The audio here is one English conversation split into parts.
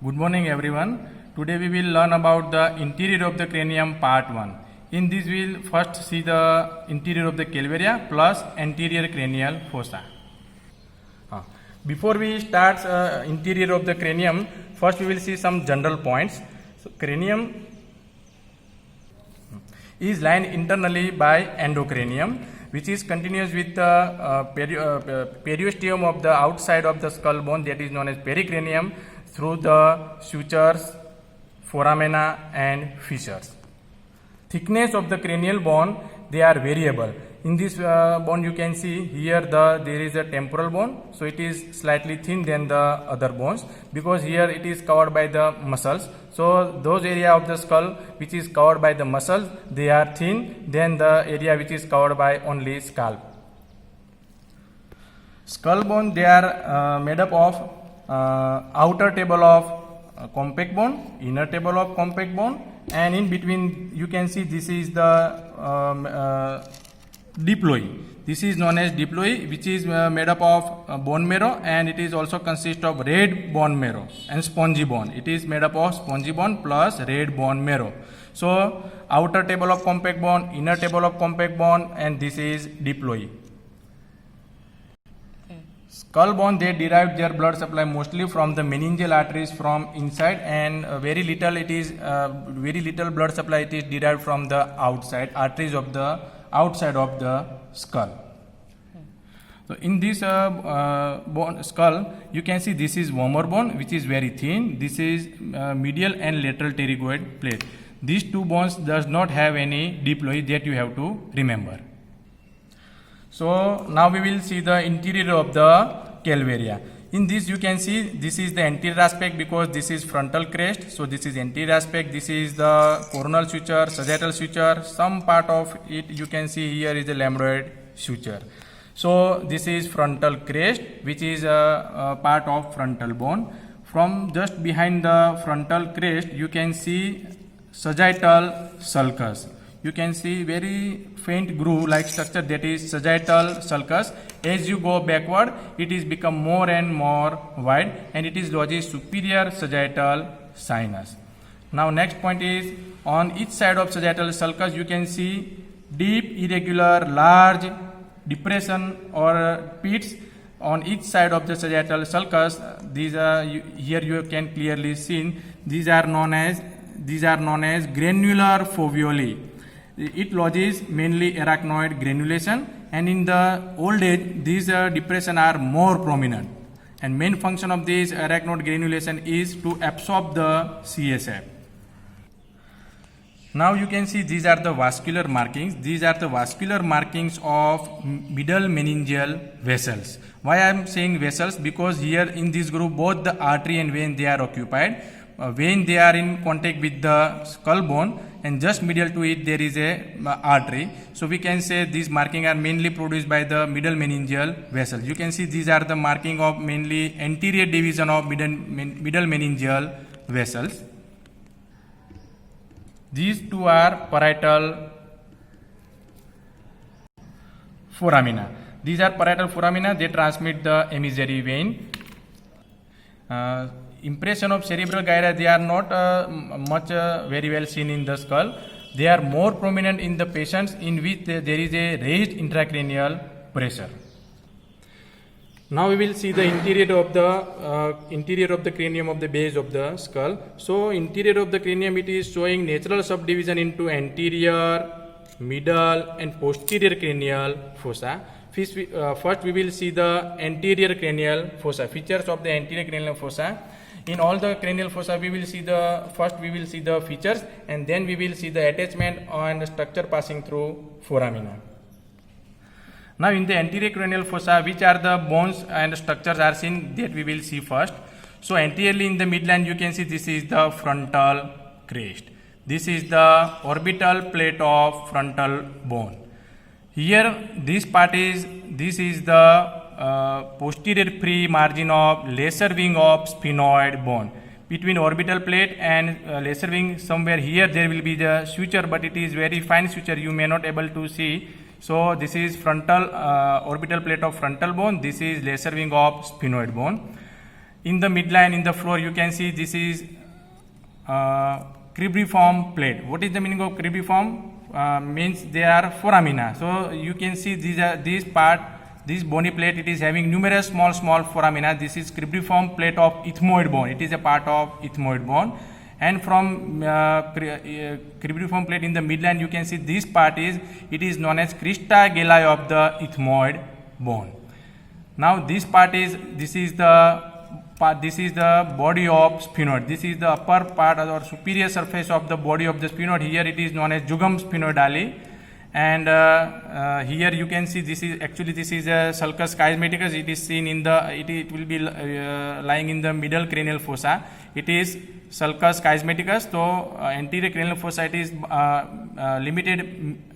Good morning everyone. Today we will learn about the interior of the cranium part 1. In this we will first see the interior of the calvaria plus anterior cranial fossa. Before we start interior of the cranium, first we will see some general points. So, cranium is lined internally by endocranium, which is continuous with the periosteum of the outside of the skull bone, that is known as pericranium, through the sutures, foramina and fissures. Thickness of the cranial bone, they are variable. In this bone you can see here there is a temporal bone, so it is slightly thin than the other bones because here it is covered by the muscles. So those area of the skull which is covered by the muscles, they are thin than the area which is covered by only scalp. Skull bone, they are made up of outer table of compact bone, inner table of compact bone, and in between you can see this is the diploe. This is known as diploe, which is made up of bone marrow, and it is also consists of red bone marrow and spongy bone. It is made up of spongy bone plus red bone marrow. So outer table of compact bone, inner table of compact bone, and this is diploe. Skull bone, they derive their blood supply mostly from the meningeal arteries from inside, and very little blood supply it is derived from the outside arteries of the outside of the skull. So in this skull you can see this is vomer bone, which is very thin. This is medial and lateral pterygoid plate. These two bones does not have any diploe, that you have to remember. So now we will see the interior of the calvaria. In this you can see this is the anterior aspect because this is frontal crest. So this is anterior aspect. This is the coronal suture, sagittal suture. Some part of it you can see here is the lambdoid suture. So this is frontal crest, which is a part of frontal bone. From just behind the frontal crest you can see sagittal sulcus. You can see very faint groove like structure, that is sagittal sulcus. As you go backward, it is become more and more wide, and it is lodged superior sagittal sinus. Now next point is, on each side of sagittal sulcus you can see deep, irregular, large depression or pits on each side of the sagittal sulcus. These are here you can clearly see. These are known as granular foveolae. It lodges mainly arachnoid granulation, and in the old age these depressions are more prominent, and main function of this arachnoid granulation is to absorb the CSF. Now you can see these are the vascular markings. These are the vascular markings of middle meningeal vessels. Why I am saying vessels? Because here in this group both the artery and vein, they are occupied. Vein, they are in contact with the skull bone, and just medial to it there is a artery. So we can say these markings are mainly produced by the middle meningeal vessels. You can see these are the marking of mainly anterior division of middle meningeal vessels. These two are parietal foramina. These are parietal foramina. They transmit the emissary vein. Impression of cerebral gyri, they are not much very well seen in the skull. They are more prominent in the patients in which there is a raised intracranial pressure. Now we will see the interior of the cranium of the base of the skull. So interior of the cranium, it is showing natural subdivision into anterior, middle and posterior cranial fossa. First we will see the anterior cranial fossa, features of the anterior cranial fossa. In all the cranial fossa we will see the features, and then we will see the attachment and structure passing through foramina. Now in the anterior cranial fossa, which are the bones and structures are seen, that we will see first. So anteriorly in the midline you can see this is the frontal crest. This is the orbital plate of frontal bone. Here this is the posterior free margin of lesser wing of sphenoid bone. Between orbital plate and lesser wing, somewhere here there will be the suture, but it is very fine suture, you may not able to see. So this is frontal orbital plate of frontal bone. This is lesser wing of sphenoid bone. in the midline, in the floor, you can see this is cribriform plate. What is the meaning of cribriform? Means they are foramina. So you can see this bony plate, it is having numerous small foramina. This is cribriform plate of ethmoid bone. It is a part of ethmoid bone. And from cribriform plate in the midline, you can see this part is known as crista galli of the ethmoid bone. Now this is the body of sphenoid. This is the upper part or superior surface of the body of the sphenoid. Here it is known as jugum sphenoidale. And here you can see this is a sulcus chiasmaticus. It is seen in it will be lying in the middle cranial fossa. It is sulcus chiasmaticus. So anterior cranial fossa, it is limited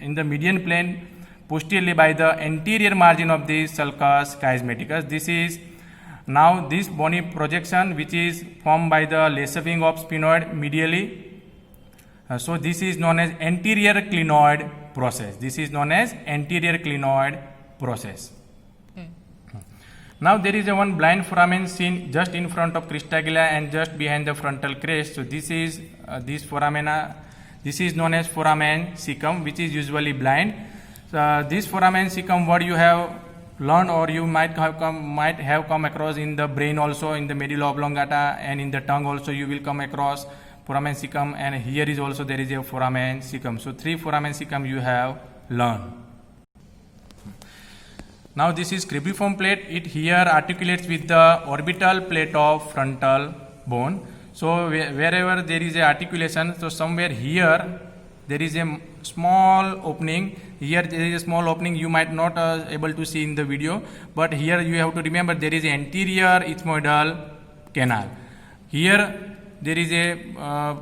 in the median plane posteriorly by the anterior margin of the sulcus chiasmaticus. This is now this bony projection which is formed by the lesser wing of sphenoid medially. So this is known as anterior clinoid process. This is known as anterior clinoid process. Now there is one blind foramen seen just in front of crista galli and just behind the frontal crest. So this is this foramina. This is known as foramen cecum, which is usually blind. This foramen cecum, what you have learned or you might have come across in the brain also, in the medulla oblongata, and in the tongue also you will come across foramen cecum, and here is also there is a foramen cecum. So 3 foramen cecum you have learned. Now this is cribriform plate. It here articulates with the orbital plate of frontal bone. So wherever there is a articulation, so somewhere here there is a small opening. Here there is a small opening. You might not able to see in the video, but here you have to remember there is an anterior ethmoidal canal. Here there is a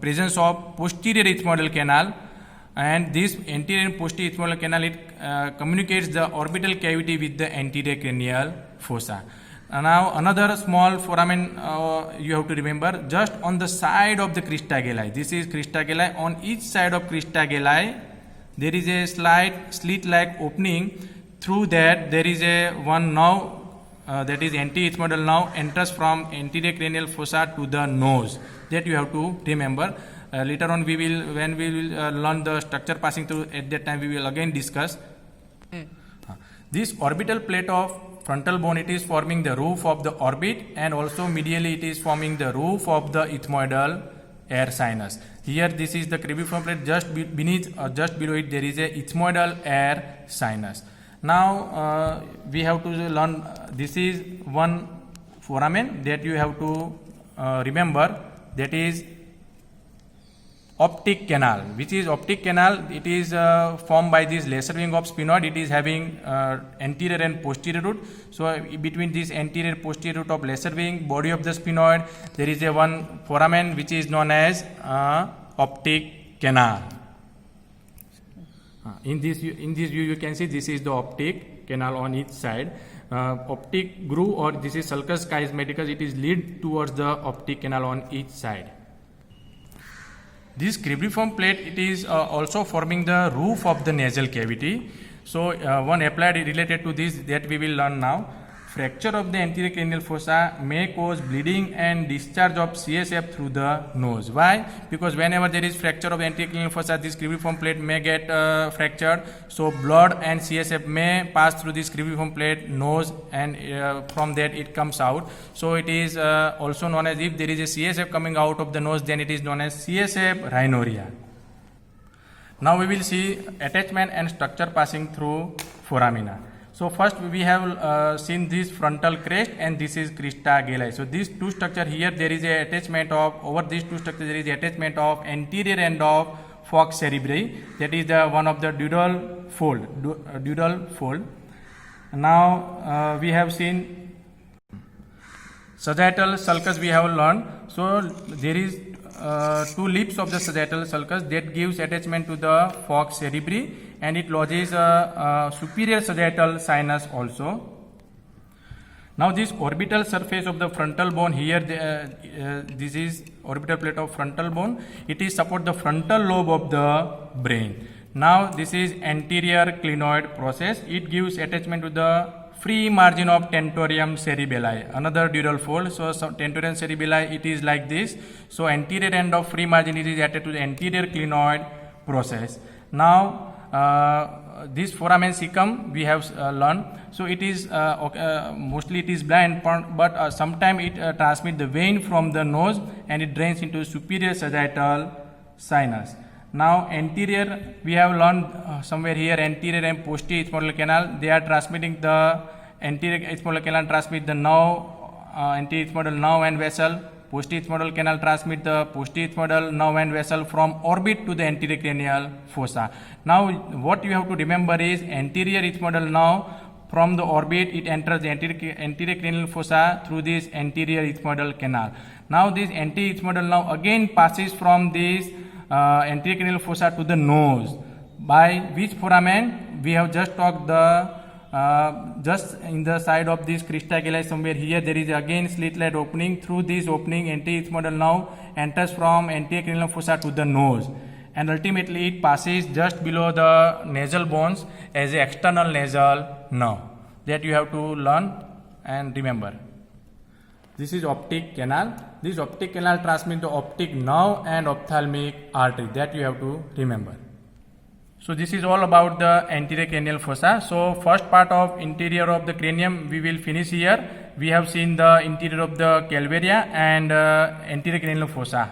presence of posterior ethmoidal canal, and this anterior and posterior ethmoidal canal, it communicates the orbital cavity with the anterior cranial fossa. Now another small foramen you have to remember, just on the side of the crista galli. This is crista galli. On each side of crista galli there is a slight slit-like opening. Through that there is a one nerve, that is anti-ethmoidal nerve, enters from anterior cranial fossa to the nose. That you have to remember. Later on when we will learn the structure passing through, at that time we will again discuss. This orbital plate of frontal bone, it is forming the roof of the orbit, and also medially it is forming the roof of the ethmoidal air sinus. Here this is the cribriform plate. Just beneath or just below it there is a ethmoidal air sinus. Now we have to learn, this is one foramen that you have to remember, that is optic canal. Which is optic canal? It is formed by this lesser wing of sphenoid. It is having anterior and posterior root. So between this anterior posterior root of lesser wing, body of the sphenoid, there is a one foramen which is known as optic canal. In this view you can see this is the optic canal on each side. Optic groove, or this is sulcus chiasmaticus, it is lead towards the optic canal on each side. This cribriform plate, it is also forming the roof of the nasal cavity. So one applied related to this that we will learn now. Fracture of the anterior cranial fossa may cause bleeding and discharge of CSF through the nose. Why? Because whenever there is fracture of the anterior cranial fossa, this cribriform plate may get fractured. So blood and CSF may pass through this cribriform plate, nose, and from that it comes out. So it is also known as, if there is a CSF coming out of the nose, then it is known as CSF rhinorrhea. Now we will see attachment and structure passing through foramina. So first we have seen this frontal crest, and this is crista galli. So these two structure here, there is a attachment of, over these two structures there is a attachment of anterior end of falx cerebri, that is the one of the dudal fold. Now we have seen sagittal sulcus we have learned. So there is two lips of the sagittal sulcus that gives attachment to the falx cerebri, and it lodges superior sagittal sinus also. Now this orbital surface of the frontal bone here, this is orbital plate of frontal bone. It is support the frontal lobe of the brain. Now this is anterior clinoid process. It gives attachment to the free margin of tentorium cerebelli, another dural fold. So tentorium cerebelli, it is like this. So anterior end of free margin it is attached to the anterior clinoid process. Now this foramen cecum we have learned. So it is mostly it is blind, but sometimes it transmits the vein from the nose and it drains into superior sagittal sinus. Now anterior we have learned somewhere here, anterior and posterior ethmoidal canal, they are transmitting the anterior ethmoidal canal transmit the nerve, anterior ethmoidal nerve and vessel. Posterior ethmoidal canal transmit the posterior ethmoidal nerve and vessel from orbit to the anterior cranial fossa. Now what you have to remember is anterior ethmoidal nerve from the orbit it enters the anterior cranial fossa through this anterior ethmoidal canal. Now this anterior ethmoidal nerve again passes from this anterior cranial fossa to the nose. By which foramen? We have just talked the just in the side of this crista galli somewhere here there is again slit-like opening. Through this opening anterior ethmoidal nerve enters from anterior cranial fossa to the nose, and ultimately it passes just below the nasal bones as a external nasal nerve. That you have to learn and remember. This is optic canal. This optic canal transmits the optic nerve and ophthalmic artery. That you have to remember. So this is all about the anterior cranial fossa. So first part of interior of the cranium we will finish here. We have seen the interior of the calvaria and anterior cranial fossa.